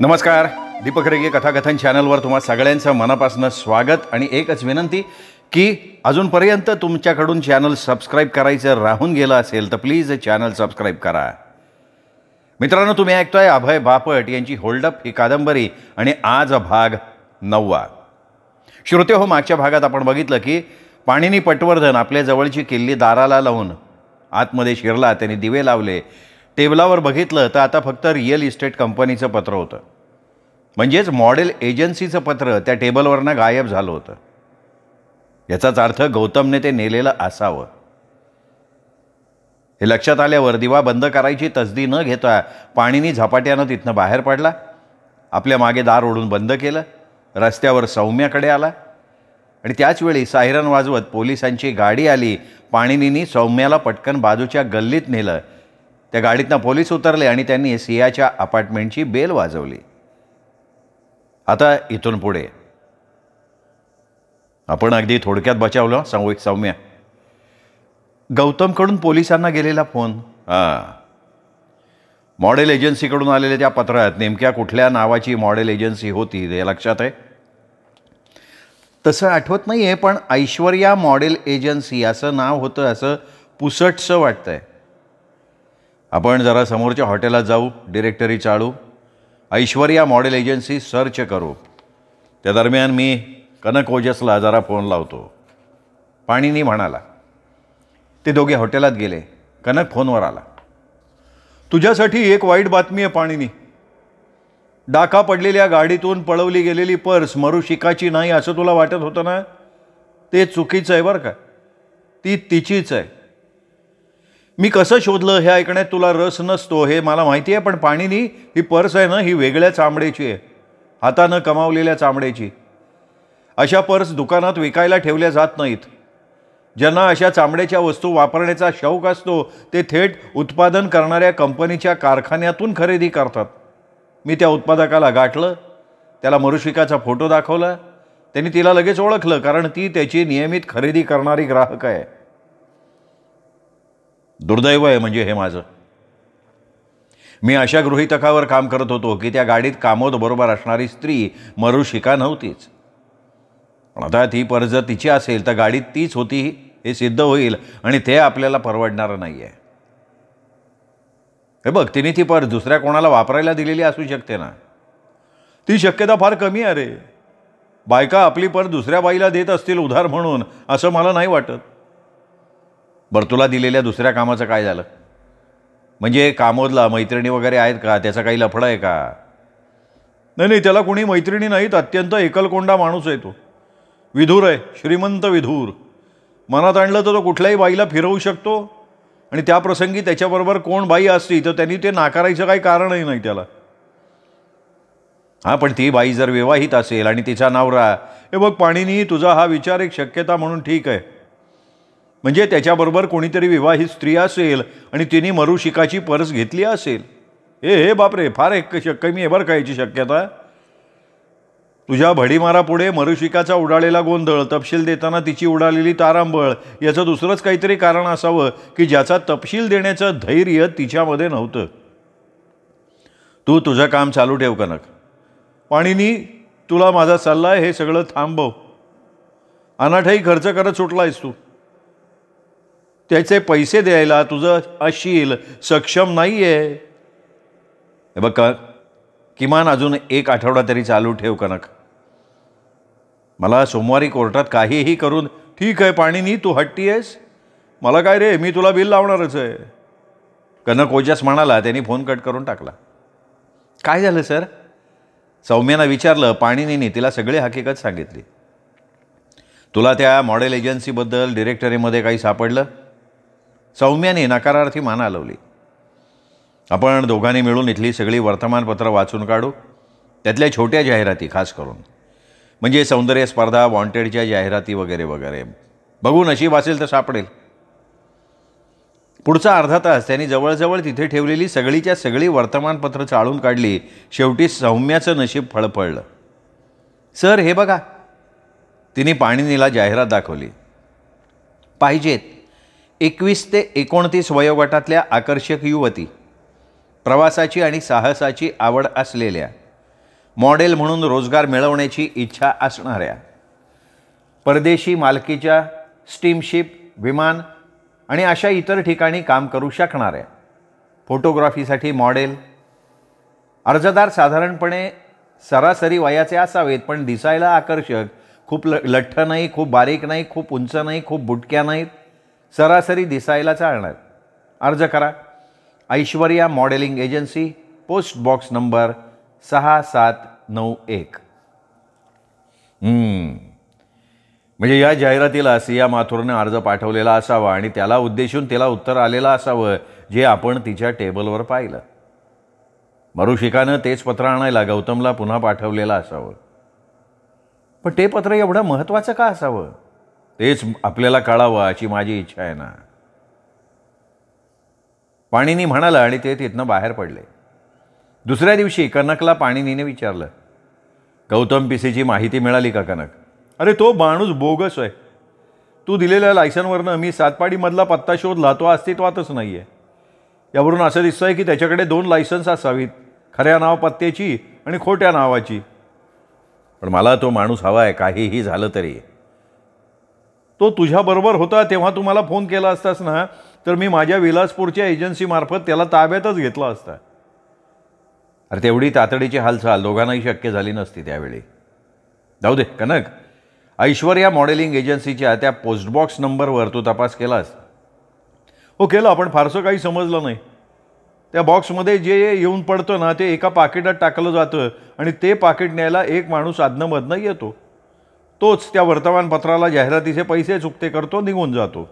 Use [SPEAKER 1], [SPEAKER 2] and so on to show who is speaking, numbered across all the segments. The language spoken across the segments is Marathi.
[SPEAKER 1] नमस्कार. दीपक रेगे कथाकथन चॅनलवर तुम्हा सगळ्यांचं मनापासून स्वागत आणि एकच विनंती की अजूनपर्यंत तुमच्याकडून चॅनल सबस्क्राईब करायचं राहून गेलं असेल तर प्लीज चॅनल सबस्क्राईब करा. मित्रांनो, तुम्ही ऐकतोय अभय बापट यांची होल्डअप ही कादंबरी आणि आज भाग 9. श्रोते हो, मागच्या भागात आपण बघितलं की पाणिनी पटवर्धन आपल्या जवळची किल्ली दाराला लावून आतमध्ये शिरला. त्यांनी दिवे लावले. टेबलावर बघितलं तर आता फक्त रिअल इस्टेट कंपनीचं पत्र होतं, म्हणजेच मॉडेल एजन्सीचं पत्र त्या टेबलवरनं गायब झालं होतं. याचाच अर्थ गौतमने ते नेलेलं असावं. हे लक्षात आल्यावर दिवा बंद करायची तसदी न घेता पाणिनी झपाट्यानं तिथनं बाहेर पडला. आपल्या मागे दार ओढून बंद केलं. रस्त्यावर सौम्याकडे आला आणि त्याचवेळी सायरन वाजवत पोलिसांची गाडी आली. पाणिनींनी सौम्याला पटकन बाजूच्या गल्लीत नेलं. त्या गाडीतनं पोलीस उतरले आणि त्यांनी सियाच्या अपार्टमेंटची बेल वाजवली. आता इथून पुढे आपण अगदी थोडक्यात बचावलं. सौम्या, गौतमकडून पोलिसांना गेलेला फोन. मॉडेल एजन्सीकडून आलेल्या त्या पत्रात नेमक्या कुठल्या नावाची मॉडेल एजन्सी होती हे लक्षात आहे? तसं आठवत नाही आहे, पण ऐश्वर्या मॉडेल एजन्सी असं नाव होतं असं पुसटसं वाटतंय. आपण जरा समोरच्या हॉटेलात जाऊ, डिरेक्टरी चाळू, ऐश्वर्या मॉडेल एजन्सी सर्च करू. त्या दरम्यान मी कनक ओजसला जरा फोन लावतो, पाणिनी म्हणाला. ते दोघे हॉटेलात गेले. कनक फोनवर आला. तुझ्यासाठी एक वाईट बातमी आहे पाणिनी. डाका पडलेल्या गाडीतून पळवली गेलेली पर्स मरुशिकाची नाही असं तुला वाटत होतं ना, ते चुकीचं आहे बरं का. ती तिचीच आहे. मी कसं शोधलं हे ऐकण्यात तुला रस नसतो हे मला माहिती आहे, पण पाणिनी ही पर्स आहे ना, ही वेगळ्या चामड्याची आहे, हातानं कमावलेल्या चामड्याची. अशा पर्स दुकानात विकायला ठेवल्या जात नाहीत. ज्यांना अशा चामड्याच्या वस्तू वापरण्याचा शौक असतो ते थेट उत्पादन करणाऱ्या कंपनीच्या कारखान्यातून खरेदी करतात. मी त्या उत्पादकाला गाठलं, त्याला मरुशिकाचा फोटो दाखवला. त्यांनी तिला लगेच ओळखलं, कारण ती त्याची नियमित खरेदी करणारी ग्राहक आहे. दुर्दैव आहे म्हणजे हे माझं. मी अशा गृहीतकावर काम करत होतो की त्या गाडीत कामोद बरोबर असणारी स्त्री मरुशिका नव्हतीच. पण आता ती पर्स जर तिची असेल तर गाडीत तीच होती हे सिद्ध होईल आणि ते आपल्याला परवडणारं नाही आहे. हे बघ, तिने ती पर्स दुसऱ्या कोणाला वापरायला दिलेली असू शकते ना. ती शक्यता फार कमी आहे रे. बायका आपली पर्स दुसऱ्या बाईला देत असतील उधार म्हणून असं मला नाही वाटत. बरं, तुला दिलेल्या दुसऱ्या कामाचं काय झालं? म्हणजे कामोदला मैत्रिणी वगैरे आहेत का? त्याचा काही लफडा आहे का? नाही, त्याला कोणी मैत्रिणी नाहीत. अत्यंत एकलकोंडा माणूस आहे तो. विधूर आहे, श्रीमंत विधूर. मनात आणलं तर तो कुठल्याही बाईला फिरवू शकतो आणि त्या प्रसंगी त्याच्याबरोबर कोण बाई असती तर त्यांनी ते नाकारायचं काही कारणही नाही त्याला. हां, पण ती बाई जर विवाहित असेल आणि तिचा नवरा, हे बघ पाणिनी, तुझा हा विचार एक शक्यता म्हणून ठीक आहे. म्हणजे त्याच्याबरोबर कोणीतरी विवाहित स्त्री असेल आणि तिने मरुशिकाची पर्स घेतली असेल. हे बापरे, फार एक कमी आहे बरं का याची शक्यता. तुझ्या भडीमारापुढे मरुशिकाचा उडालेला गोंधळ, तपशील देताना तिची उडालेली तारांबळ, याचं दुसरंच काहीतरी कारण असावं की ज्याचा तपशील देण्याचं धैर्य तिच्यामध्ये नव्हतं. तू तुझं काम चालू ठेव कनक. पाणिनी, तुला माझा सल्ला आहे, हे सगळं थांबव. अनाठाई खर्च करत सुटलायस तू. त्याचे पैसे द्यायला तुझं अशील सक्षम नाही आहे. हे बघ, किमान अजून 1 आठवडा तरी चालू ठेव कनक. मला सोमवारी कोर्टात काहीही करून. ठीक आहे पाणिनी, तू हट्टी आहेस. मला काय रे, मी तुला बिल लावणारच आहे. कनक ओजस म्हणाला. त्यांनी फोन कट करून टाकला. काय झालं सर? सौम्यानं विचारलं. पाणिनीने तिला सगळी हकीकत सांगितली. तुला त्या मॉडेल एजन्सीबद्दल डिरेक्टरीमध्ये काही सापडलं? सौम्याने नकारार्थी मान हलवली. आपण दोघांनी मिळून इथली सगळी वर्तमानपत्र वाचून काढू. त्यातल्या छोट्या जाहिराती खास करून, म्हणजे सौंदर्य स्पर्धा, वॉन्टेडच्या जाहिराती वगैरे वगैरे. बघू, नशीब असेल तर सापडेल. पुढचा अर्धा तास त्यांनी जवळजवळ तिथे ठेवलेली सगळीच्या सगळी वर्तमानपत्र चाळून काढली. शेवटी सौम्याचं नशीब फळफळलं. सर, हे बघा. तिने पाणिनीला जाहिरात दाखवली. पाहिजेत 21 ते 29 वयोगटातल्या आकर्षक युवती, प्रवासाची आणि साहसाची आवड असलेल्या, मॉडेल म्हणून रोजगार मिळवण्याची इच्छा असणाऱ्या, परदेशी मालकीच्या स्टीमशिप, विमान आणि अशा इतर ठिकाणी काम करू शकणाऱ्या, फोटोग्राफीसाठी मॉडेल. अर्जदार साधारणपणे सरासरी वयाचे असावेत, पण दिसायला आकर्षक, खूप लठ्ठ नाही, खूप बारीक नाही, खूप उंच नाही, खूप बुटक्या नाहीत, सरासरी दिसायला चालणार. अर्ज करा. Aishwarya modelling agency, post box number 6791. म्हणजे या जाहिरातीला सिया माथुरने अर्ज पाठवलेला असावा आणि त्याला उद्देशून तिला उत्तर आलेलं असावं, जे आपण तिच्या टेबलवर पाहिलं. मरुशिकानं तेच पत्र आणायला गौतमला पुन्हा पाठवलेलं असावं. पण ते पत्र एवढं महत्त्वाचं का असावं, तेच आपल्याला कळावं अशी माझी इच्छा आहे ना. पाणिनी म्हणाला आणि ते तिथनं बाहेर पडले. दुसऱ्या दिवशी कनकला पाणिनीने विचारलं, गौतम पिसेची माहिती मिळाली का कनक? अरे तो माणूस बोगस आहे. तू दिलेल्या लायसनवरनं मी सातपाडीमधला पत्ता शोधला, तो अस्तित्वातच नाही आहे. यावरून असं दिसतं आहे की त्याच्याकडे 2 लायसन्स असावीत, खऱ्या नाव पत्त्याची आणि खोट्या नावाची. पण मला तो माणूस हवा आहे, काहीही झालं तरी. तो तुझ्याबरोबर होता तेव्हा तू मला फोन केला असतास ना, तर मी माझ्या विलासपूरच्या एजन्सीमार्फत त्याला ताब्यातच घेतला असता. अरे तेवढी तातडीची हालचाल दोघांनाही शक्य झाली नसती त्यावेळी. जाऊ दे कनक, ऐश्वर्या मॉडेलिंग एजन्सीच्या त्या पोस्टबॉक्स नंबरवर तू तपास केलास? हो केला, पण फारसं काही समजलं नाही. त्या बॉक्समध्ये जे येऊन पडतं ना, ते एका पाकिटात टाकलं जातं आणि ते पाकिट न्यायला एक माणूस अधनंमधनं येतो. तोच त्या वर्तमानपत्राला जाहिरातीचे पैसे चुकते करतो, निघून जातो.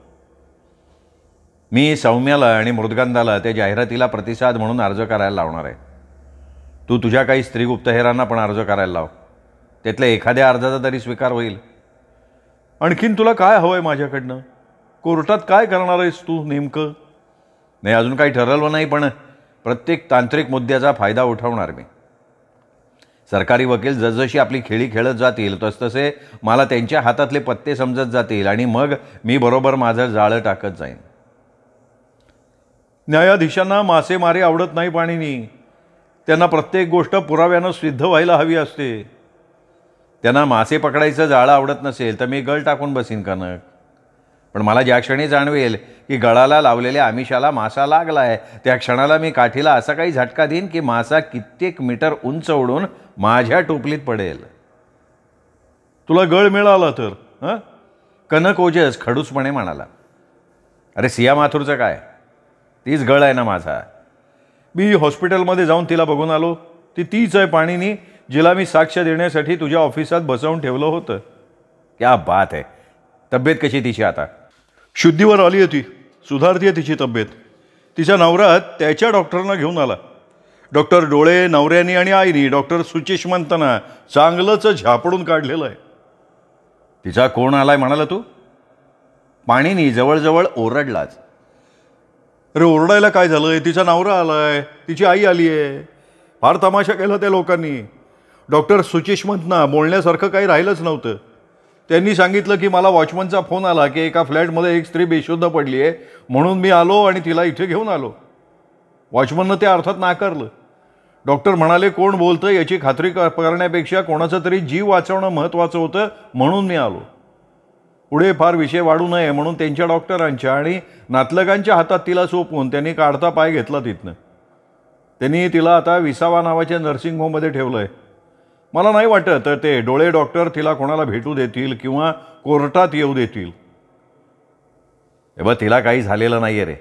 [SPEAKER 1] मी सौम्याला आणि मृदगंधाला त्या जाहिरातीला प्रतिसाद म्हणून अर्ज करायला लावणार आहे. तू तुझ्या काही स्त्री गुप्तहेरांना पण अर्ज करायला लाव. त्यातल्या एखाद्या अर्जाचा तरी स्वीकार होईल. आणखीन तुला काय हवं आहे माझ्याकडनं? कोर्टात काय करणार आहेस तू नेमकं? नाही, अजून काही ठरवलं नाही, पण प्रत्येक तांत्रिक मुद्द्याचा फायदा उठवणार मी. सरकारी वकील जसजशी आपली खेळी खेळत जातील तसतसे मला त्यांच्या हातातले पत्ते समजत जातील आणि मग मी बरोबर माझं जाळं टाकत जाईन. न्यायाधीशांना मासेमारी आवडत नाही पाणिनी. त्यांना प्रत्येक गोष्ट पुराव्यानं सिद्ध व्हायला हवी असते. त्यांना मासे पकडायचं जाळं आवडत नसेल तर मी गळ टाकून बसीन कनक. पण मला ज्या क्षणी जाणवेल की गळाला लावलेल्या आमिषाला मासा लागलाय, त्या क्षणाला मी काठीला असा काही झटका देईन की मासा कित्येक मीटर उंच उडून माझ्या टोपलीत पडेल. तुला गळ मिळाला तर? कनक ओजस खडूसपणे म्हणाला. अरे सिया माथुरचं काय, तीच गळ आहे ना माझा. मी हॉस्पिटलमध्ये जाऊन तिला बघून आलो. ती तीच आहे पाणिनी, जिला मी साक्ष देण्यासाठी तुझ्या ऑफिसात बसवून ठेवलं होतं. क्या बात आहे. तब्येत कशी तिची आता? शुद्धीवर आली आहे ती, सुधारती आहे तिची तब्येत. तिचा नवरा त्याच्या डॉक्टरना घेऊन आला. डॉक्टर डोळे नवऱ्यानी आणि आईनी डॉक्टर सुचिष्मंतना चांगलंच झापडून काढलेलं आहे. तिचा कोण आलाय म्हणाला तू? पाणिनी जवळजवळ ओरडलाच. अरे ओरडायला काय झालंय? तिचा नवरा आलाय, तिची आई आली आहे. फार तमाशा केला त्या लोकांनी. डॉक्टर सुचिष्मंतना बोलण्यासारखं काही राहिलंच नव्हतं. त्यांनी सांगितलं की मला वॉचमनचा फोन आला की एका फ्लॅटमध्ये एक स्त्री बेशुद्ध पडली आहे, म्हणून मी आलो आणि तिला इथे घेऊन आलो. वॉचमननं ते अर्थात नाकारलं. डॉक्टर म्हणाले कोण बोलतं याची खात्री करण्यापेक्षा कोणाचा तरी जीव वाचवणं महत्त्वाचं होतं, म्हणून मी आलो. पुढे फार विषय वाढू नये म्हणून त्यांच्या डॉक्टरांच्या आणि नातलगांच्या हातात तिला सोपवून त्यांनी काढता पाय घेतला तिथनं. त्यांनी तिला आता विसावा नावाच्या नर्सिंग होममध्ये ठेवलं आहे. मला नाही वाटत तर ते डोळे डॉक्टर तिला कोणाला भेटू देतील किंवा कोर्टात येऊ देतील. तिला काही झालेलं नाही आहे रे.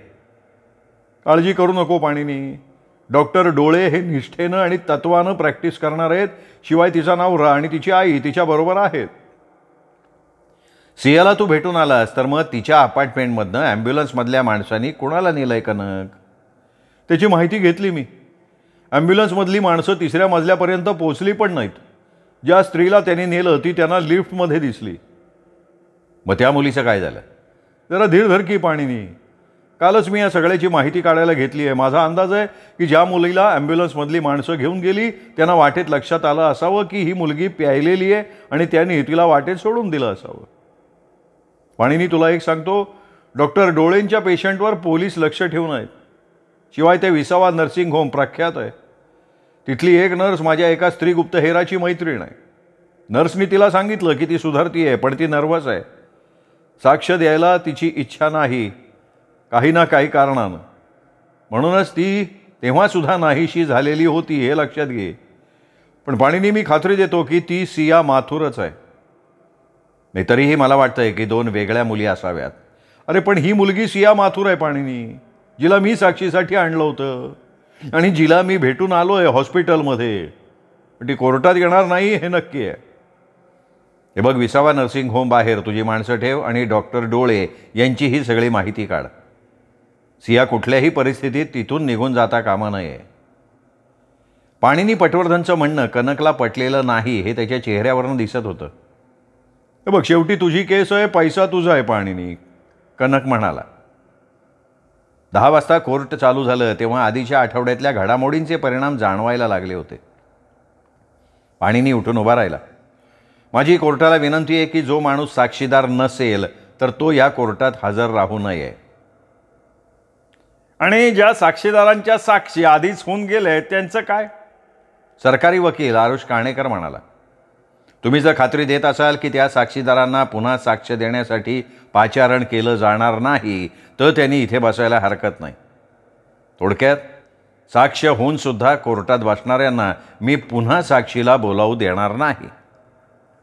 [SPEAKER 1] काळजी करू नको पाणिनी. डॉक्टर डोळे हे निष्ठेनं आणि तत्वानं प्रॅक्टिस करणार आहेत. शिवाय तिचा नवरा आणि तिची आई तिच्याबरोबर आहेत. सियाला तू भेटून आलास तर मग तिच्या अपार्टमेंटमधनं ॲम्ब्युलन्समधल्या माणसांनी कुणाला नेलंय कनक? त्याची माहिती घेतली मी. ॲम्ब्युलन्समधली माणसं 3ऱ्या मजल्यापर्यंत पोचली पण नाहीत. ज्या स्त्रीला त्यांनी नेलं ती त्यांना लिफ्टमध्ये दिसली. मग त्या मुलीचं काय झालं? जरा धीर धर की पाणिनी. कालच मी या सगळ्याची माहिती काढायला घेतली आहे. माझा अंदाज आहे की ज्या मुलीला ॲम्ब्युलन्समधली माणसं घेऊन गेली त्यांना वाटेत लक्षात आलं असावं की ही मुलगी प्यायलेली आहे आणि त्यांनी तिला वाटेत सोडून दिलं असावं. पाणिनी तुला एक सांगतो, डॉक्टर डोळेंच्या पेशंटवर पोलीस लक्ष ठेवून आहेत. शिवाय ते विसावा नर्सिंग होम प्रख्यात आहे. तिथली एक नर्स माझ्या एका स्त्री गुप्तहेराची मैत्रीण आहे. नर्सनी तिला सांगितलं की ती सुधारती आहे, पण ती नर्वस आहे. साक्ष द्यायला तिची इच्छा नाही, काही ना काही कारणानं. म्हणूनच ती तेव्हासुद्धा नाहीशी झालेली होती, हे लक्षात घे. पण पाणिनी, मी खात्री देतो की ती सिया माथुरच आहे. नाही तरीही मला वाटतंय की 2 वेगळ्या मुली असाव्यात. अरे पण ही मुलगी सिया माथुर आहे पाणिनी, जिला मी साक्षीसाठी आणलं होतं आणि जिला मी भेटून आलोय हॉस्पिटलमध्ये. पण ती कोर्टात येणार नाही हे नक्की आहे. हे बघ, 20वा नर्सिंग होम बाहेर तुझी माणसं ठेव आणि डॉक्टर डोळे यांची ही सगळी माहिती काढ. सिया कुठल्याही परिस्थितीत तिथून निघून जाता कामा नये. पाणिनी पटवर्धनचं म्हणणं कनकला पटलेलं नाही हे त्याच्या चेहऱ्यावरून दिसत होतं. हे बघ, शेवटी तुझी केस आहे, पैसा तुझा आहे पाणिनी, कनक म्हणाला. 10 वाजता कोर्ट चालू झालं तेव्हा आधीच्या आठवड्यातल्या घडामोडींचे परिणाम जाणवायला लागले होते. पाणिनी उठून उभा राहिला. माझी कोर्टाला विनंती आहे की जो माणूस साक्षीदार नसेल तर तो या कोर्टात हजर राहू नये. आणि ज्या साक्षीदारांच्या साक्षी आधीच होऊन गेले त्यांचं काय? सरकारी वकील आरुष काणेकर म्हणाला. तुम्ही जर खात्री देत असाल की त्या साक्षीदारांना पुन्हा साक्ष देण्यासाठी पाचारण केलं जाणार नाही तर त्यांनी इथे बसायला हरकत नाही. थोडक्यात, साक्ष होऊन सुद्धा कोर्टात बसणाऱ्यांना मी पुन्हा साक्षीला बोलावू देणार नाही,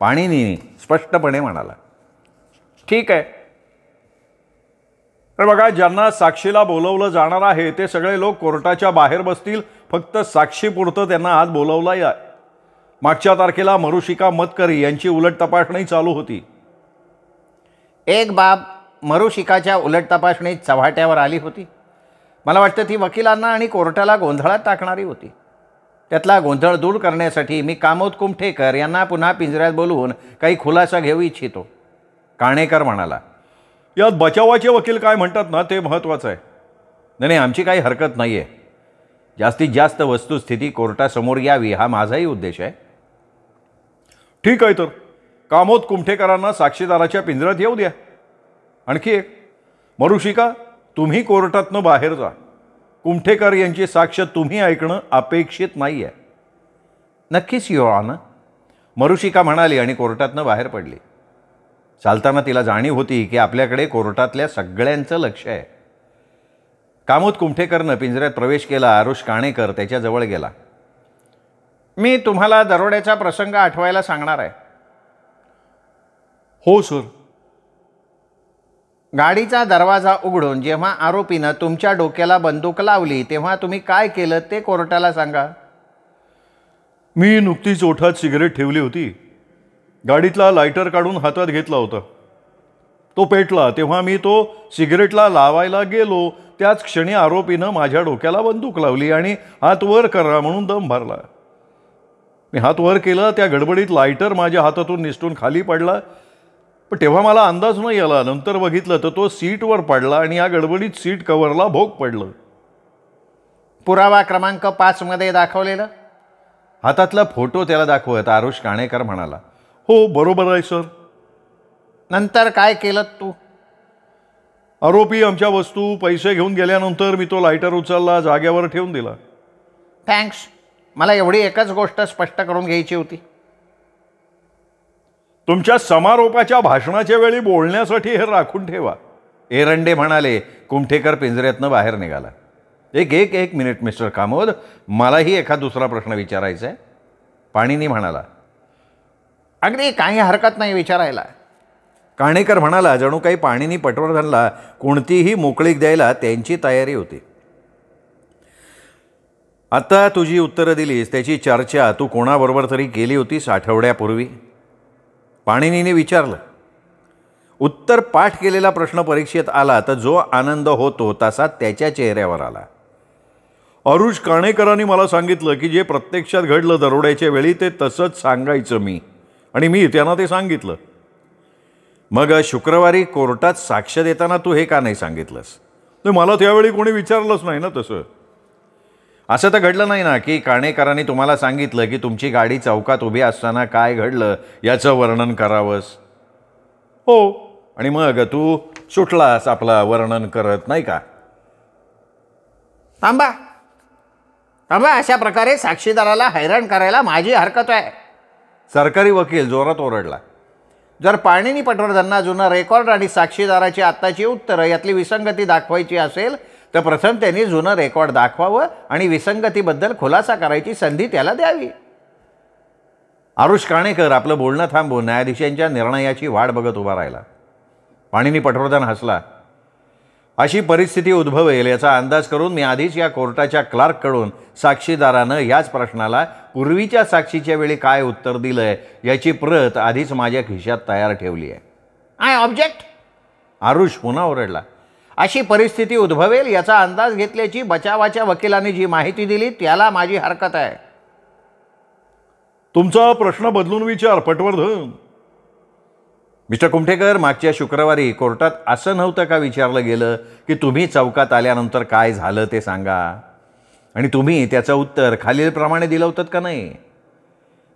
[SPEAKER 1] पाणिनी स्पष्टपणे म्हणाला. ठीक आहे. तर बघा, ज्यांना साक्षीला बोलवलं जाणार आहे ते सगळे लोक कोर्टाच्या बाहेर बसतील. फक्त साक्षीपुरतं त्यांना आज बोलवलं आहे. मागच्या तारखेला मरुशिका मतकरी यांची उलट तपासणी चालू होती.
[SPEAKER 2] एक बाब मरुशिकाच्या उलट तपासणीत चव्हाट्यावर आली होती. मला वाटतं ती वकिलांना आणि कोर्टाला गोंधळात टाकणारी होती. त्यातला गोंधळ दूर करण्यासाठी मी कामोद कुमठेकर यांना पुन्हा पिंजऱ्यात बोलवून काही खुलासा घेऊ इच्छितो, काणेकर म्हणाला.
[SPEAKER 1] यात बचावाचे वकील काय म्हणतात ना ते महत्त्वाचं आहे. नाही, आमची काही हरकत नाही आहे. जास्तीत जास्त वस्तुस्थिती कोर्टासमोर यावी हा माझाही उद्देश आहे. ठीक आहे, तर कामोद कुमठेकरांना साक्षीदाराच्या पिंजऱ्यात येऊ द्या. आणखी एक, मरुशिका, तुम्ही कोर्टातनं बाहेर जा. कुमठेकर यांची साक्ष तुम्ही ऐकणं अपेक्षित नाही आहे.
[SPEAKER 2] नक्कीच युअर ऑनर,
[SPEAKER 1] मरुशिका म्हणाली आणि कोर्टातनं बाहेर पडली. चालताना तिला जाणीव होती की आपल्याकडे कोर्टातल्या सगळ्यांचं लक्ष आहे. कामोद कुमठेकरनं पिंजऱ्यात प्रवेश केला. आरुष काणेकर त्याच्याजवळ गेला.
[SPEAKER 2] मी तुम्हाला दरोड्याचा प्रसंग आठवायला सांगणार आहे.
[SPEAKER 1] हो सर.
[SPEAKER 2] गाडीचा दरवाजा उघडून जेव्हा आरोपीनं तुमच्या डोक्याला बंदूक लावली तेव्हा तुम्ही काय केलं ते कोर्टाला सांगा.
[SPEAKER 1] मी नुकतीच ओठात सिगरेट ठेवली होती. गाडीतला लायटर काढून हातात घेतला होता. तो पेटला तेव्हा मी तो सिगरेटला लावायला गेलो. त्याच क्षणी आरोपीनं माझ्या डोक्याला बंदूक लावली आणि हात वर करा म्हणून दम भरला. मी हात वर केला, त्या गडबडीत लायटर माझ्या हातातून निसटून खाली पडला. पण तेव्हा मला अंदाज नाही आला. नंतर बघितलं तर तो सीटवर पडला आणि या गडबडीत सीट कव्हरला भोग पडलं.
[SPEAKER 2] पुरावा क्रमांक 5 मध्ये दाखवलेलं
[SPEAKER 1] हातातला फोटो त्याला दाखवत आरुष काणेकर म्हणाला. हो, बरोबर आहे सर.
[SPEAKER 2] नंतर काय केलं तू?
[SPEAKER 1] आरोपी आमच्या वस्तू पैसे घेऊन गेल्यानंतर मी तो लायटर उचलला, जाग्यावर ठेवून दिला.
[SPEAKER 2] थँक्स. मला एवढी एकच गोष्ट स्पष्ट करून घ्यायची होती.
[SPEAKER 1] तुमच्या समारोपाच्या भाषणाच्या वेळी बोलण्यासाठी हे राखून ठेवा, एरंडे म्हणाले. कुमठेकर पिंजऱ्यातनं बाहेर निघाला. एक मिनिट मिस्टर कामोद, मलाही एखाद दुसरा प्रश्न विचारायचा आहे, पाणिनी म्हणाला.
[SPEAKER 2] अगदी काही हरकत नाही विचारायला,
[SPEAKER 1] काणेकर म्हणाला. जणू काही पाणिनी पटवर्धनला कोणतीही मोकळीक द्यायला त्यांची तयारी होती. आता तुझी उत्तरं दिलीस त्याची चर्चा तू कोणाबरोबर तरी केली होतीस आठवड्यापूर्वी, पाणिनीने विचारलं. उत्तर पाठ केलेला प्रश्न परीक्षेत आला तर जो आनंद होतो तसा त्याच्या चेहऱ्यावर आला. आरुष काणेकरांनी मला सांगितलं की जे प्रत्यक्षात घडलं दरोड्याच्या वेळी ते तसंच सांगायचं मी, आणि मी त्यांना ते सांगितलं. मग शुक्रवारी कोर्टात साक्ष देताना तू हे का नाही सांगितलंस? तर मला त्यावेळी कोणी विचारलंच नाही ना. तसं असं तर घडलं नाही ना की काणेकरांनी तुम्हाला सांगितलं की तुमची गाडी चौकात उभी असताना काय घडलं याचं वर्णन करावंस? हो, आणि मग तू सुटलास आपला वर्णन करत, नाही का?
[SPEAKER 2] थांबा. त्यामुळे अशा प्रकारे साक्षीदाराला हैराण करायला माझी हरकत आहे.
[SPEAKER 1] सरकारी वकील जोरात ओरडला.
[SPEAKER 2] जर पाणिनी पटवर्धनना जुनं रेकॉर्ड आणि साक्षीदाराची आत्ताची उत्तरं यातली विसंगती दाखवायची असेल तर प्रथम त्यांनी जुनं रेकॉर्ड दाखवावं आणि विसंगतीबद्दल खुलासा करायची संधी त्याला द्यावी.
[SPEAKER 1] आरुष काणेकर आपलं बोलणं थांबवून न्यायाधीशांच्या निर्णयाची वाट बघत उभा राहिला. पाणिनी पटवर्धन हसला. अशी परिस्थिती उद्भवेल याचा अंदाज करून मी आधीच या कोर्टाच्या क्लार्ककडून साक्षीदारानं याच प्रश्नाला पूर्वीच्या साक्षीच्या वेळी काय उत्तर दिलंय याची प्रत आधीच माझ्या खिशात तयार ठेवली आहे.
[SPEAKER 2] I object.
[SPEAKER 1] आरुष पुन्हा ओरडला.
[SPEAKER 2] अशी परिस्थिती उद्भवेल याचा अंदाज घेतल्याची बचावाच्या वकिलांनी जी माहिती दिली त्याला माझी हरकत आहे.
[SPEAKER 1] तुमचा प्रश्न बदलून विचार पटवर्धन. मिस्टर कुमठेकर, मागच्या शुक्रवारी कोर्टात असं नव्हतं का विचारलं गेलं की तुम्ही चौकात आल्यानंतर काय झालं ते सांगा, आणि तुम्ही त्याचं उत्तर खालीलप्रमाणे दिलं होतं का नाही?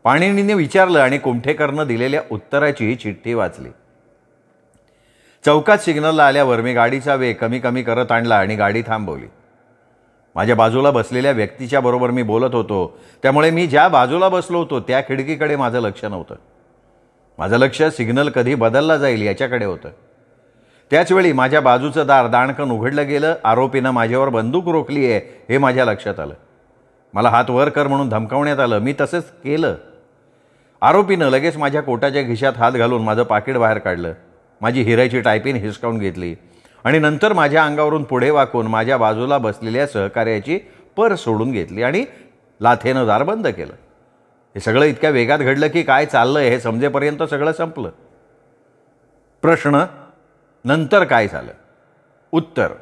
[SPEAKER 1] पाणिनीने विचारलं आणि कुमठेकरनं दिलेल्या उत्तराची चिठ्ठी वाचली. चौकात सिग्नलला आल्यावर मी गाडीचा वेग कमी कमी करत आणला आणि गाडी थांबवली. माझ्या बाजूला बसलेल्या व्यक्तीच्या बरोबर मी बोलत होतो, त्यामुळे मी ज्या बाजूला बसलो होतो त्या खिडकीकडे माझं लक्ष नव्हतं. माझं लक्ष सिग्नल कधी बदलला जाईल याच्याकडे होतं. त्याचवेळी माझ्या बाजूचं दार दाणकन उघडलं गेलं. आरोपीनं माझ्यावर बंदूक रोखली आहे हे माझ्या लक्षात आलं. मला हात वर कर म्हणून धमकावण्यात आलं. मी तसंच केलं. आरोपीनं लगेच माझ्या कोटाच्या खिशात हात घालून माझं पाकीट बाहेर काढलं, माझी हिऱ्याची टायपिन हिसकावून घेतली आणि नंतर माझ्या अंगावरून पुढे वाकून माझ्या बाजूला बसलेल्या सहकार्याची पर्स सोडून घेतली आणि लाथेनं दार बंद केलं. हे सगळं इतक्या वेगात घडलं की काय चाललंय हे समजेपर्यंत सगळं संपलं. प्रश्न, नंतर काय झालं? उत्तर,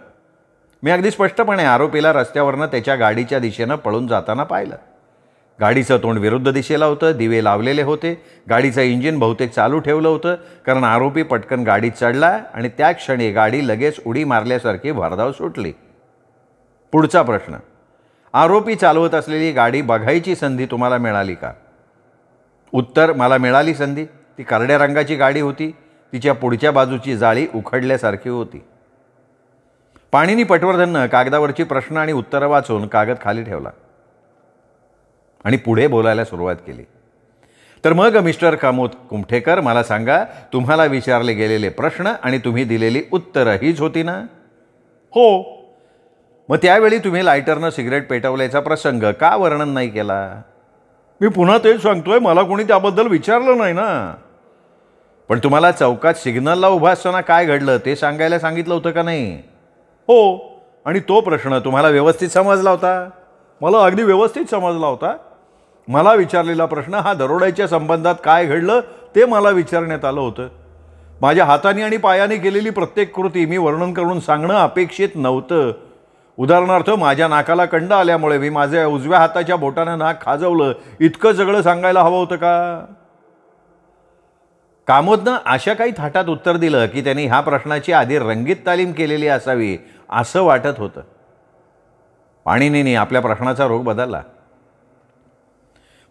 [SPEAKER 1] मी अगदी स्पष्टपणे आरोपीला रस्त्यावरनं त्याच्या गाडीच्या दिशेनं पळून जाताना पाहिलं. गाडीचं तोंड विरुद्ध दिशेला होतं, दिवे लावलेले होते, गाडीचं इंजिन बहुतेक चालू ठेवलं होतं कारण आरोपी पटकन गाडीत चढला आणि त्या क्षणी गाडी लगेच उडी मारल्यासारखी भरधाव सुटली. पुढचा प्रश्न, आरोपी चालवत असलेली गाडी बघायची संधी तुम्हाला मिळाली का? उत्तर, मला मिळाली संधी. ती करड्या रंगाची गाडी होती. तिच्या पुढच्या बाजूची जाळी उखडल्यासारखी होती. पाणिनी पटवर्धननं कागदावरची प्रश्न आणि उत्तरं वाचून कागद खाली ठेवला आणि पुढे बोलायला सुरुवात केली. तर मग मिस्टर कामोद कुमठेकर, मला सांगा, तुम्हाला विचारले गेलेले प्रश्न आणि तुम्ही दिलेली उत्तरं हीच होती ना? हो. मग त्यावेळी तुम्ही लायटरनं सिगरेट पेटवल्याचा प्रसंग का वर्णन नाही केला? मी पुन्हा तेच सांगतोय, मला कोणी त्याबद्दल विचारलं नाही ना. पण तुम्हाला चौकात सिग्नलला उभा असताना काय घडलं ते सांगायला सांगितलं होतं का नाही? हो. आणि तो प्रश्न तुम्हाला व्यवस्थित समजला होता? मला अगदी व्यवस्थित समजला होता. मला विचारलेला प्रश्न हा दरोड्याच्या संबंधात काय घडलं ते मला विचारण्यात आलं होतं. माझ्या हाताने आणि पायाने केलेली प्रत्येक कृती मी वर्णन करून सांगणं अपेक्षित नव्हतं. उदाहरणार्थ, माझ्या नाकाला कंड आल्यामुळे मी माझ्या उजव्या हाताच्या बोटानं नाक खाजवलं, इतकं सगळं सांगायला हवं होतं का? कामोदनं अशा काही थाटात उत्तर दिलं की त्यांनी ह्या प्रश्नाची आधी रंगीत तालीम केलेली असावी असं वाटत होतं. पाणिनीने आपल्या प्रश्नाचा रोग बदलला.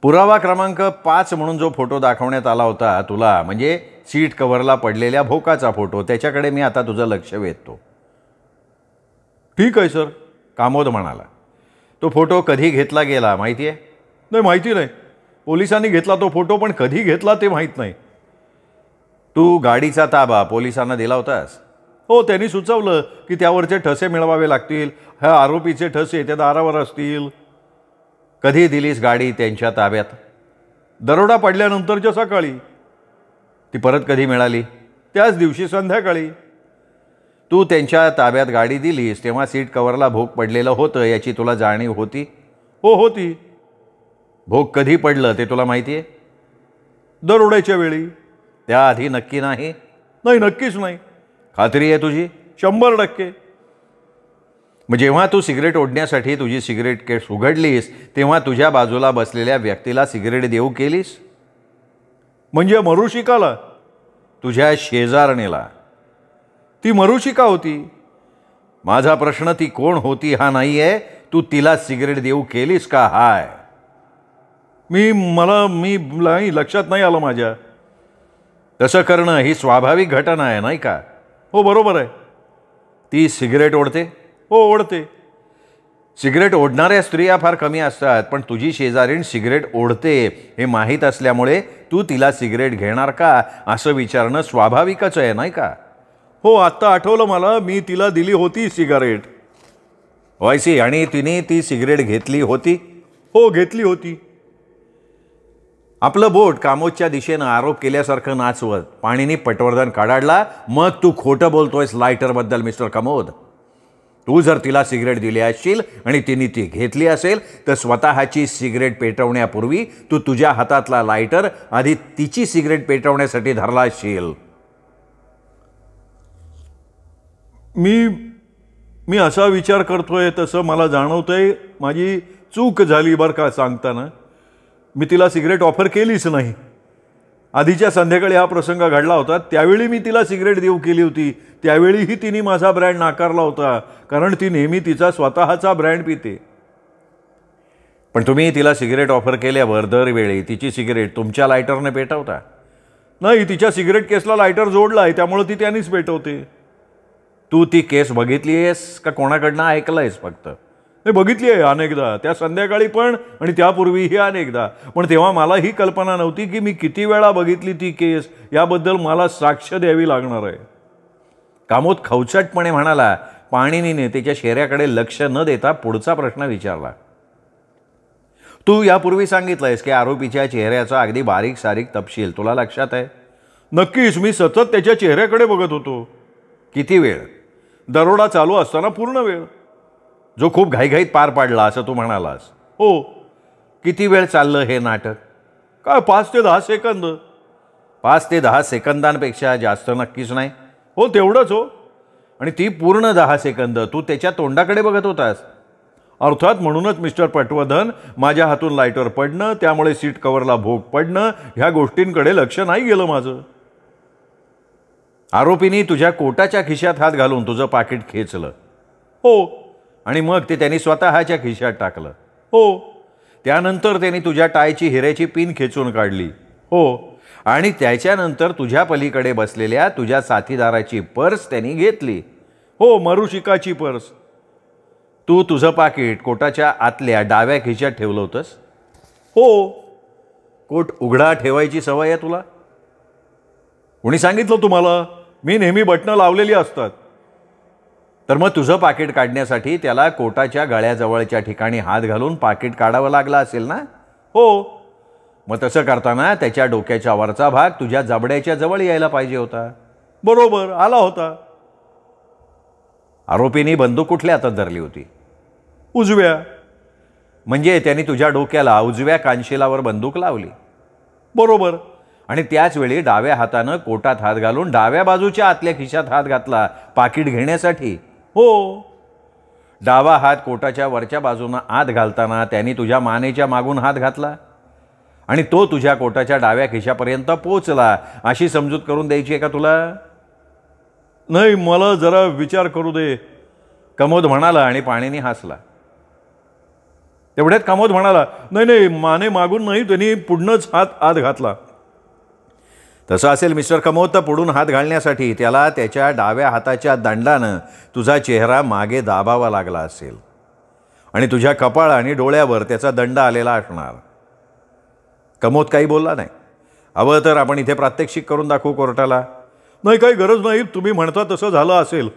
[SPEAKER 1] पुरावा क्रमांक 5 म्हणून जो फोटो दाखवण्यात आला होता तुला, म्हणजे सीट कव्हरला पडलेल्या भोकाचा फोटो, त्याच्याकडे मी आता तुझं लक्ष वेधतो. ठीक आहे सर, कामोद म्हणाला. तो फोटो कधी घेतला गेला माहिती आहे? नाही, माहिती नाही. पोलिसांनी घेतला तो फोटो, पण कधी घेतला ते माहीत नाही. तू गाडीचा ताबा पोलिसांना दिला होतास? हो, त्यांनी सुचवलं की त्यावरचे ठसे मिळवावे लागतील. ह्या आरोपीचे ठसे त्या दारावर असतील. कधी दिलीस गाडी त्यांच्या ताब्यात? दरोडा पडल्यानंतरच्या सकाळी. ती परत कधी मिळाली? त्याच दिवशी संध्याकाळी. तू त्यांच्या ताब्यात गाडी दिलीस तेव्हा सीट कव्हरला भोक पडलेलं होतं याची तुला जाणीव होती? हो, होती. भोक कधी पडलं ते तुला माहिती आहे? दरोड्याच्या वेळी. त्याआधी नक्की नाही? नाही, नक्कीच नाही. खात्री आहे तुझी? 100%. मग जेव्हा तू सिगरेट ओढण्यासाठी तुझी सिगरेट केस उघडलीस तेव्हा तुझ्या बाजूला बसलेल्या व्यक्तीला सिगरेट देऊ केलीस? म्हणजे मरुशिकाला? तुझ्या शेजारणीला. ती मरुशिका होती. माझा प्रश्न ती कोण होती हा नाही आहे, तू तिला सिगरेट देऊ केलीस का हाय? मी नाही, लक्षात नाही आलं माझ्या. तसं करणं ही स्वाभाविक घटना आहे नाही का? हो, बरोबर आहे. ती सिगरेट ओढते? हो, ओढते.
[SPEAKER 2] सिगरेट ओढणाऱ्या स्त्रिया फार कमी असतात, पण तुझी शेजारीण सिगरेट ओढते हे माहीत असल्यामुळे तू तिला सिगरेट घेणार का असं विचारणं स्वाभाविकच आहे, नाही का?
[SPEAKER 1] हो, आत्ता आठवलं मला, मी तिला दिली होती सिगारेट.
[SPEAKER 2] व्हायसी, आणि तिने ती सिगरेट घेतली होती?
[SPEAKER 1] हो, घेतली होती.
[SPEAKER 2] आपलं बोट कामोदच्या दिशेनं आरोप केल्यासारखं नाचवत पाणीनी पटवर्धन काढाडला. मग तू खोटं बोलतोयस लायटरबद्दल मिस्टर कमोद. तू जर तिला सिगरेट दिली असशील आणि तिने ती घेतली असेल तर स्वतःची सिगरेट पेटवण्यापूर्वी तू तुझ्या हातातला लायटर आधी तिची सिगरेट पेटवण्यासाठी धरला असशील.
[SPEAKER 1] मी असा विचार करतोय तसं मला जाणवतंय माझी चूक झाली बरं का सांगताना. मी तिला सिगरेट ऑफर केलीच नाही. आधीच्या संध्याकाळी हा प्रसंग घडला होता, त्यावेळी मी तिला सिगरेट देऊ केली होती. त्यावेळीही तिने माझा ब्रँड नाकारला होता, कारण ती नेहमी तिचा स्वतःचा ब्रँड पिते.
[SPEAKER 2] पण तुम्ही तिला सिगरेट ऑफर केल्यावर दरवेळी तिची सिगरेट तुमच्या लायटरने पेटवता?
[SPEAKER 1] नाही, तिच्या सिगरेट केसला लायटर जोडला आहे, त्यामुळे ती त्यानेच पेटवते.
[SPEAKER 2] तू ती केस बघितली आहेस का कोणाकडनं ऐकलंयस फक्त?
[SPEAKER 1] मी बघितली आहे अनेकदा, त्या संध्याकाळी पण आणि त्यापूर्वीही अनेकदा. पण तेव्हा मला ही कल्पना नव्हती की मी किती वेळा बघितली ती केस. याबद्दल मला साक्ष द्यावी लागणार आहे.
[SPEAKER 2] कामोद खवचटपणे म्हणाला. पाणिनीने त्याच्या चेहऱ्याकडे लक्ष न देता पुढचा प्रश्न विचारला. तू यापूर्वी सांगितलंयस की आरोपीच्या चेहऱ्याचा अगदी बारीक सारीक तपशील तुला लक्षात आहे?
[SPEAKER 1] नक्कीच, मी सतत त्याच्या चेहऱ्याकडे बघत होतो.
[SPEAKER 2] किती वेळ?
[SPEAKER 1] दरोडा चालू असताना पूर्ण वेळ.
[SPEAKER 2] जो खूप घाईघाईत पार पाडला असं तू म्हणालास?
[SPEAKER 1] हो.
[SPEAKER 2] किती वेळ चाललं हे नाटक?
[SPEAKER 1] काय 5 ते 10 सेकंद.
[SPEAKER 2] 5 ते 10 सेकंदांपेक्षा जास्त नक्कीच नाही?
[SPEAKER 1] हो, तेवढंच हो.
[SPEAKER 2] आणि ती पूर्ण 10 सेकंद तू त्याच्या तोंडाकडे बघत होतास?
[SPEAKER 1] अर्थात, म्हणूनच मिस्टर पटवर्धन, माझ्या हातून लायटर पडणं, त्यामुळे सीट कव्हरला भोग पडणं, ह्या गोष्टींकडे लक्ष नाही गेलं माझं.
[SPEAKER 2] आरोपींनी तुझ्या कोटाच्या खिशात हात घालून तुझं पाकिट खेचलं?
[SPEAKER 1] हो.
[SPEAKER 2] आणि मग ते त्यांनी स्वतःच्या खिशात टाकलं?
[SPEAKER 1] हो.
[SPEAKER 2] त्यानंतर त्यांनी तुझ्या टायची हिऱ्याची पिन खेचून काढली?
[SPEAKER 1] हो.
[SPEAKER 2] आणि त्याच्यानंतर तुझ्या पलीकडे बसलेल्या तुझ्या साथीदाराची पर्स त्यांनी घेतली?
[SPEAKER 1] हो, मरुशिकाची पर्स.
[SPEAKER 2] तू तुझं पाकिट कोटाच्या आतल्या डाव्या खिशात ठेवलं होतंस?
[SPEAKER 1] हो.
[SPEAKER 2] कोट उघडा ठेवायची सवय आहे तुला?
[SPEAKER 1] कोणी सांगितलं तुम्हाला? मी नेहमी बटणं लावलेली असतात.
[SPEAKER 2] तर मग तुझं पाकिट काढण्यासाठी त्याला कोटाच्या गळ्याजवळच्या ठिकाणी हात घालून पाकिट काढावं लागला असेल ना?
[SPEAKER 1] हो.
[SPEAKER 2] मग तसं करताना त्याच्या डोक्याच्या वरचा भाग तुझ्या जबड्याच्या जवळ यायला पाहिजे होता.
[SPEAKER 1] बरोबर, आला होता.
[SPEAKER 2] आरोपींनी बंदूक कुठल्या हातात धरली होती?
[SPEAKER 1] उजव्या.
[SPEAKER 2] म्हणजे त्यांनी तुझ्या डोक्याला उजव्या कानशिलावर बंदूक लावली?
[SPEAKER 1] बरोबर.
[SPEAKER 2] आणि त्याच वेळी डाव्या हातानं कोटात हात घालून डाव्या बाजूच्या आतल्या खिशात हात घातला पाकिट घेण्यासाठी?
[SPEAKER 1] हो.
[SPEAKER 2] डावा हात कोटाच्या वरच्या बाजूनं आत घालताना त्यांनी तुझ्या मानेच्या मागून हात घातला आणि तो तुझ्या कोटाच्या डाव्या खिशापर्यंत पोचला अशी समजूत करून द्यायची आहे का तुला?
[SPEAKER 1] नाही, मला जरा विचार करू दे.
[SPEAKER 2] कमोद म्हणाला आणि पाणीनी हसला.
[SPEAKER 1] तेवढ्यात कमोद म्हणाला, नाही, माने मागून नाही, त्यांनी पुढनंच हात आत घातला.
[SPEAKER 2] तसं असेल मिस्टर कमोद, तर पुढून हात घालण्यासाठी त्याला त्याच्या डाव्या हाताच्या दंडानं तुझा चेहरा मागे दाबावा लागला असेल आणि तुझ्या कपाळ आणि डोळ्यावर त्याचा दंड आलेला असणार. कमोद काही बोलला नाही. हवं तर आपण इथे प्रात्यक्षिक करून दाखवू कोर्टाला?
[SPEAKER 1] नाही, काही गरज नाही, तुम्ही म्हणता तसं झालं असेल.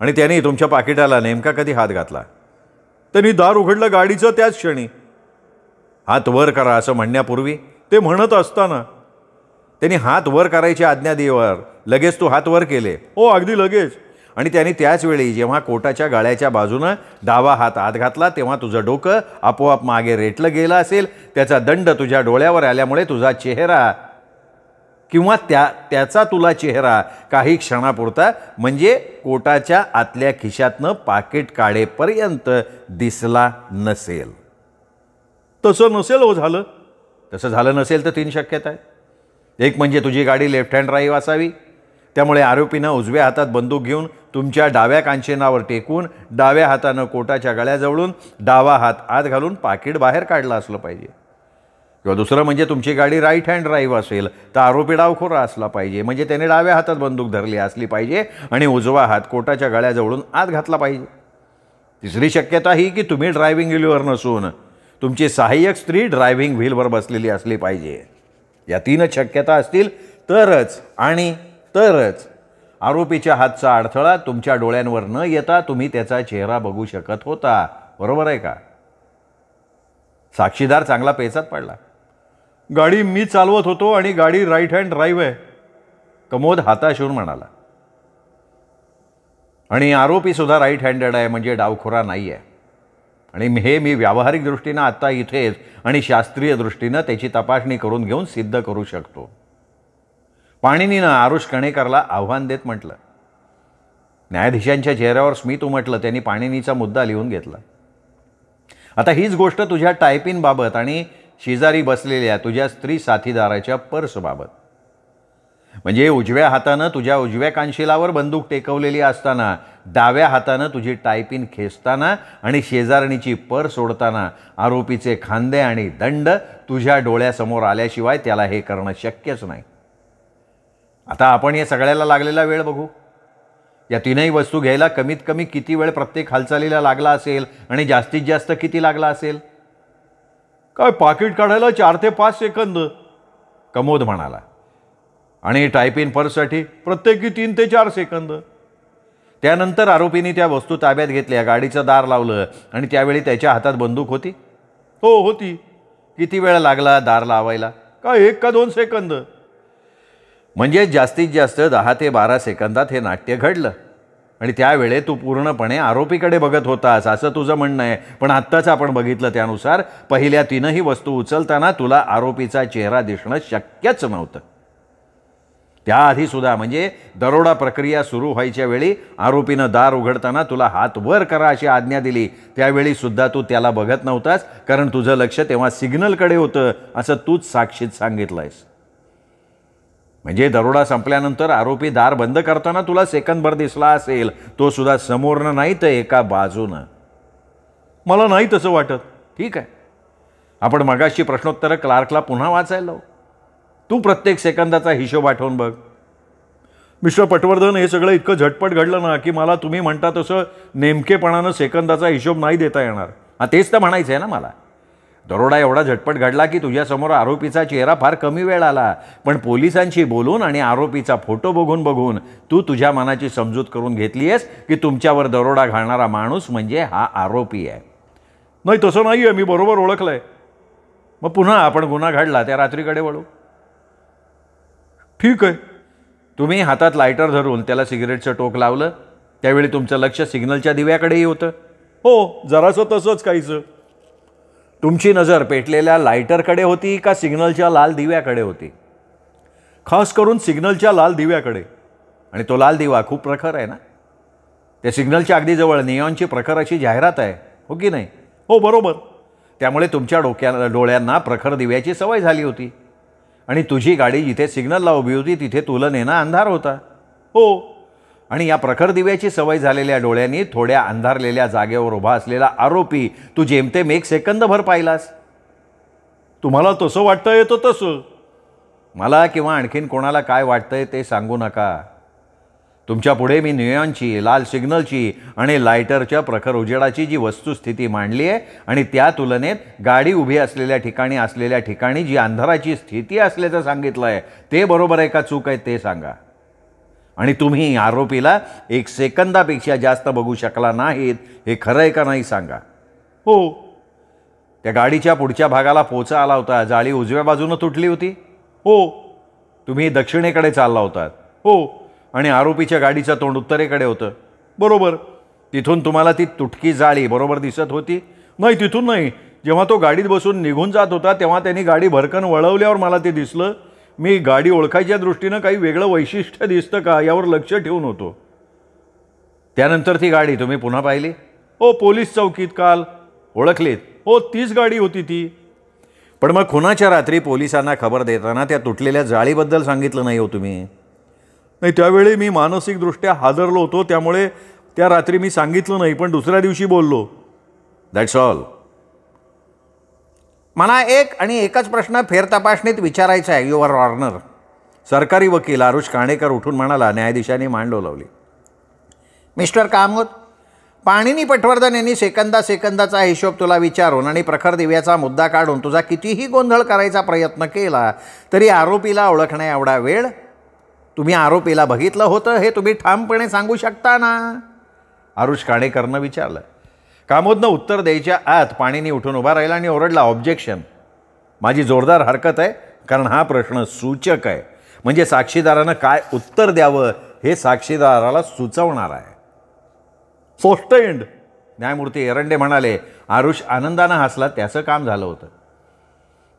[SPEAKER 2] आणि त्यांनी तुमच्या पाकिटाला नेमका कधी हात घातला?
[SPEAKER 1] त्यांनी दार उघडलं गाडीचं त्याच क्षणी.
[SPEAKER 2] हात वर करा असं म्हणण्यापूर्वी?
[SPEAKER 1] ते म्हणत असताना.
[SPEAKER 2] त्यांनी हात वर करायची आज्ञा दिल्यावर लगेच तू हात वर केले?
[SPEAKER 1] हो, अगदी लगेच.
[SPEAKER 2] आणि त्यांनी त्याच वेळी जेव्हा कोटाच्या गळ्याच्या बाजूनं डावा हात आत घातला तेव्हा तुझं डोकं आपोआप मागे रेटलं गेलं असेल. त्याचा दंड तुझ्या डोळ्यावर आल्यामुळे तुझा चेहरा किंवा त्याचा तुला चेहरा काही क्षणापुरता म्हणजे कोटाच्या आतल्या खिशातनं पाकिट काढेपर्यंत दिसला नसेल.
[SPEAKER 1] तसं नसेल हो झालं.
[SPEAKER 2] तसं झालं नसेल तर 3 शक्यता आहेत. एक म्हणजे तुझी गाडी लेफ्ट हँड ड्राईव्ह असावी, त्यामुळे आरोपीनं उजव्या हातात बंदूक घेऊन तुमच्या डाव्या कांचेनावर टेकून डाव्या हातानं कोटाच्या गळ्याजवळून डावा हात आत घालून पाकिट बाहेर काढलं असलं पाहिजे. किंवा दुसरं म्हणजे तुमची गाडी राईट हँड ड्राईव्ह असेल तर आरोपी डावखोरा असला पाहिजे, म्हणजे त्याने डाव्या हातात बंदूक धरली असली पाहिजे आणि उजवा हात कोटाच्या गळ्याजवळून आत घातला पाहिजे. तिसरी शक्यता ही की तुम्ही ड्रायव्हिंग व्हीलवर नसून तुमची सहाय्यक स्त्री ड्रायव्हिंग व्हीलवर बसलेली असली पाहिजे. या 3 शक्यता असतील तरच आणि तरच आरोपीच्या हातचा अडथळा तुमच्या डोळ्यांवर न येता तुम्ही त्याचा चेहरा बघू शकत होता. बरोबर आहे का? साक्षीदार चांगला पेचात पडला.
[SPEAKER 1] गाडी मी चालवत होतो आणि गाडी राईट हँड ड्राईव्ह आहे.
[SPEAKER 2] कमोद हाताश होऊन म्हणाला. आणि आरोपी सुद्धा राईट हँडेड आहे म्हणजे डावखोरा नाही आहे. आणि मी व्यावहारिक दृष्टीनं आत्ता इथेच आणि शास्त्रीय दृष्टीनं त्याची तपासणी करून घेऊन सिद्ध करू शकतो. पाणिनीनं आरुष कणेकरला आव्हान देत म्हटलं. न्यायाधीशांच्या चेहऱ्यावर स्मित उमटलं. त्यांनी पाणिनीचा मुद्दा लिहून घेतला. आता हीच गोष्ट तुझ्या टायपिनबाबत आणि शेजारी बसलेल्या तुझ्या स्त्री साथीदाराच्या पर्सबाबत. म्हणजे उजव्या हातानं तुझ्या उजव्या कानशिलावर बंदूक टेकवलेली असताना डाव्या हातानं तुझी टायपिन खेचताना आणि शेजारणीची पर्स सोडताना आरोपीचे खांदे आणि दंड तुझ्या डोळ्यासमोर आल्याशिवाय त्याला हे करणं शक्यच नाही. आता आपण या सगळ्याला लागलेला वेळ बघू. या 3ही वस्तू घ्यायला कमीत कमी किती वेळ प्रत्येक हालचालीला लागला असेल आणि जास्तीत जास्त किती लागला असेल?
[SPEAKER 1] काय पाकिट काढायला 4 ते 5 सेकंद,
[SPEAKER 2] कमोद म्हणाला.
[SPEAKER 1] आणि टायपिन पर्ससाठी प्रत्येकी 3 ते 4 सेकंद.
[SPEAKER 2] त्यानंतर आरोपीने त्या वस्तू ताब्यात घेतल्या, गाडीचं दार लावलं आणि त्यावेळी त्याच्या हातात बंदूक होती?
[SPEAKER 1] हो होती.
[SPEAKER 2] किती वेळ लागला दार लावायला?
[SPEAKER 1] काय 1 का 2 सेकंद.
[SPEAKER 2] म्हणजे जास्तीत जास्त 10 ते 12 सेकंदात हे नाट्य घडलं. आणि त्यावेळे तू पूर्णपणे आरोपीकडे बघत होतास असं तुझं म्हणणं आहे. पण आत्ताच आपण बघितलं त्यानुसार पहिल्या 3ही वस्तू उचलताना तुला आरोपीचा चेहरा दिसणं शक्यच नव्हतं. त्याआधीसुद्धा म्हणजे दरोडा प्रक्रिया सुरू व्हायच्या वेळी आरोपीनं दार उघडताना तुला हात वर करा अशी आज्ञा दिली. त्यावेळीसुद्धा तू त्याला बघत नव्हतास कारण तुझं लक्ष तेव्हा सिग्नलकडे होतं असं तूच साक्षीत सांगितलंयस. म्हणजे दरोडा संपल्यानंतर आरोपी दार बंद करताना तुला सेकंदभर दिसला असेल, तो सुद्धा समोरनं नाही तर एका बाजूनं.
[SPEAKER 1] मला नाही तसं वाटत.
[SPEAKER 2] ठीक आहे, आपण मगाशी प्रश्नोत्तर क्लार्कला पुन्हा वाचायला लावू. तू प्रत्येक सेकंदाचा हिशोब आठवून बघ.
[SPEAKER 1] मिस्टर पटवर्धन, हे सगळं इतकं झटपट घडलं ना की मला तुम्ही म्हणता तसं नेमकेपणानं सेकंदाचा हिशोब नाही देता येणार.
[SPEAKER 2] तेच तर म्हणायचं आहे ना मला. दरोडा एवढा झटपट घडला की तुझ्यासमोर आरोपीचा चेहरा फार कमी वेळ आला. पण पोलिसांशी बोलून आणि आरोपीचा फोटो बघून तू तुझ्या मनाची समजूत करून घेतली आहेस की तुमच्यावर दरोडा घालणारा माणूस म्हणजे हा आरोपी आहे.
[SPEAKER 1] नाही तसं नाही आहे, मी बरोबर ओळखलंय.
[SPEAKER 2] मग पुन्हा आपण गुन्हा घडला त्या रात्रीकडे वळू.
[SPEAKER 1] ठीक आहे.
[SPEAKER 2] तुम्ही हातात लायटर धरून त्याला सिगरेटचं टोक लावलं, त्यावेळी तुमचं लक्ष सिग्नलच्या दिव्याकडेही होतं?
[SPEAKER 1] हो, जरासं तसंच काहीचं.
[SPEAKER 2] तुमची नजर पेटलेल्या लायटरकडे होती का सिग्नलच्या लाल दिव्याकडे होती?
[SPEAKER 1] खास करून सिग्नलच्या लाल दिव्याकडे.
[SPEAKER 2] आणि तो लाल दिवा खूप प्रखर आहे ना? त्या सिग्नलच्या अगदी जवळ नियॉनची प्रखर अशी जाहिरात आहे, हो की नाही?
[SPEAKER 1] हो बरोबर.
[SPEAKER 2] त्यामुळे तुमच्या डोळ्यांना प्रखर दिव्याची सवय झाली होती. आणि तुझी गाडी जिथे सिग्नलला उभी होती तिथे तुलनेनं अंधार होता.
[SPEAKER 1] हो.
[SPEAKER 2] आणि या प्रखर दिव्याची सवय झालेल्या डोळ्यांनी थोड्या अंधारलेल्या जागेवर उभा असलेला आरोपी तू जेमतेम 1 सेकंदभर पाहिलास.
[SPEAKER 1] तुम्हाला तसं वाटतं येतं तसं.
[SPEAKER 2] मला किंवा आणखीन कोणाला काय वाटतंय ते सांगू नका. तुमच्या पुढे मी नियॉनची, लाल सिग्नलची आणि लायटरच्या प्रखर उजेडाची जी वस्तुस्थिती मांडली आहे आणि त्या तुलनेत गाडी उभी असलेल्या ठिकाणी जी अंधाराची स्थिती असल्याचं सांगितलं आहे ते बरोबर आहे का चूक आहे ते सांगा. आणि तुम्ही आरोपीला 1 सेकंदापेक्षा जास्त बघू शकला नाहीत हे खरं आहे का नाही सांगा.
[SPEAKER 1] हो.
[SPEAKER 2] त्या गाडीच्या पुढच्या भागाला पोचा आला होता, जाळी उजव्या बाजूनं तुटली होती?
[SPEAKER 1] हो.
[SPEAKER 2] तुम्ही दक्षिणेकडे चालला होतात?
[SPEAKER 1] हो.
[SPEAKER 2] आणि आरोपीच्या गाडीचं तोंड उत्तरेकडे होतं?
[SPEAKER 1] बरोबर.
[SPEAKER 2] तिथून तुम्हाला ती तुटकी जाळी बरोबर दिसत होती?
[SPEAKER 1] नाही, तिथून नाही. जेव्हा तो गाडीत बसून निघून जात होता तेव्हा त्यांनी गाडी भरकन वळवल्यावर मला ते दिसलं. मी गाडी ओळखायच्या दृष्टीनं काही वेगळं वैशिष्ट्य दिसतं का यावर लक्ष ठेवून होतो.
[SPEAKER 2] त्यानंतर ती गाडी तुम्ही पुन्हा पाहिली?
[SPEAKER 1] हो, पोलीस चौकीत काल.
[SPEAKER 2] ओळखलीत?
[SPEAKER 1] हो, तीच गाडी होती ती.
[SPEAKER 2] पण मग खुनाच्या रात्री पोलिसांना खबर देताना त्या तुटलेल्या जाळीबद्दल सांगितलं नाही हो तुम्ही?
[SPEAKER 1] नाही, त्यावेळी मी मानसिकदृष्ट्या हादरलो होतो, त्यामुळे त्या रात्री मी सांगितलं नाही, पण दुसऱ्या दिवशी बोललो.
[SPEAKER 2] That's all. मला एकच प्रश्न फेरतपासणीत विचारायचा आहे, युअर ऑनर. सरकारी वकील आरुष काणेकर उठून म्हणाला. न्यायाधीशांनी मान डोलावली. मिस्टर कामत, पाणिनी पटवर्धन यांनी सेकंदाचा हिशोब तुला विचारून आणि प्रखर दिव्याचा मुद्दा काढून तुझा कितीही गोंधळ करायचा प्रयत्न केला तरी आरोपीला ओळखण्या एवढा वेळ? तुम्ही आरोपीला बघितलं होतं हे तुम्ही ठामपणे सांगू शकता ना? आरुष काणेकरनं विचारलं. कामोदनं उत्तर द्यायच्या आत पाणिनी उठून उभा राहिला आणि ओरडला, ऑब्जेक्शन. माझी जोरदार हरकत आहे, कारण हा प्रश्न सूचक आहे. म्हणजे साक्षीदारानं काय उत्तर द्यावं हे साक्षीदाराला सुचवणार आहे. सोस्टेंड. न्यायमूर्ती एरंडे म्हणाले. आरुष आनंदानं हसला. त्याचं काम झालं होतं.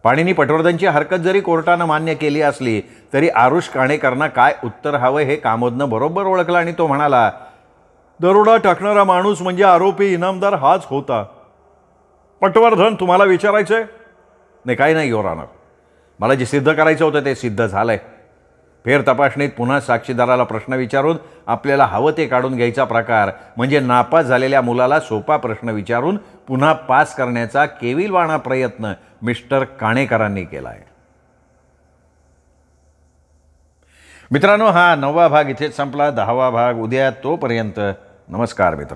[SPEAKER 2] पाणिनी पटवर्धनची हरकत जरी कोर्टानं मान्य केली असली तरी आरुष काणेकरना काय उत्तर हवं हे कामोदनं बरोबर ओळखलं आणि तो म्हणाला, दरोडा टाकणारा माणूस म्हणजे आरोपी इनामदार हाच होता. पटवर्धन, तुम्हाला विचारायचं आहे? नाही, काही नाही युअर ऑनर. मला जे सिद्ध करायचं होतं ते सिद्ध झालं आहे. फेर तपासणीत पुन्हा साक्षीदाराला प्रश्न विचारून आपल्याला हवं ते काढून घ्यायचा प्रकार म्हणजे नापास झालेल्या मुलाला सोपा प्रश्न विचारून पुन्हा पास करण्याचा केविलवाणा प्रयत्न मिस्टर काणेकरांनी केला आहे. मित्रांनो, हा 9वा भाग इथेच संपला. 10वा भाग उद्या. तोपर्यंत नमस्कार मित्र.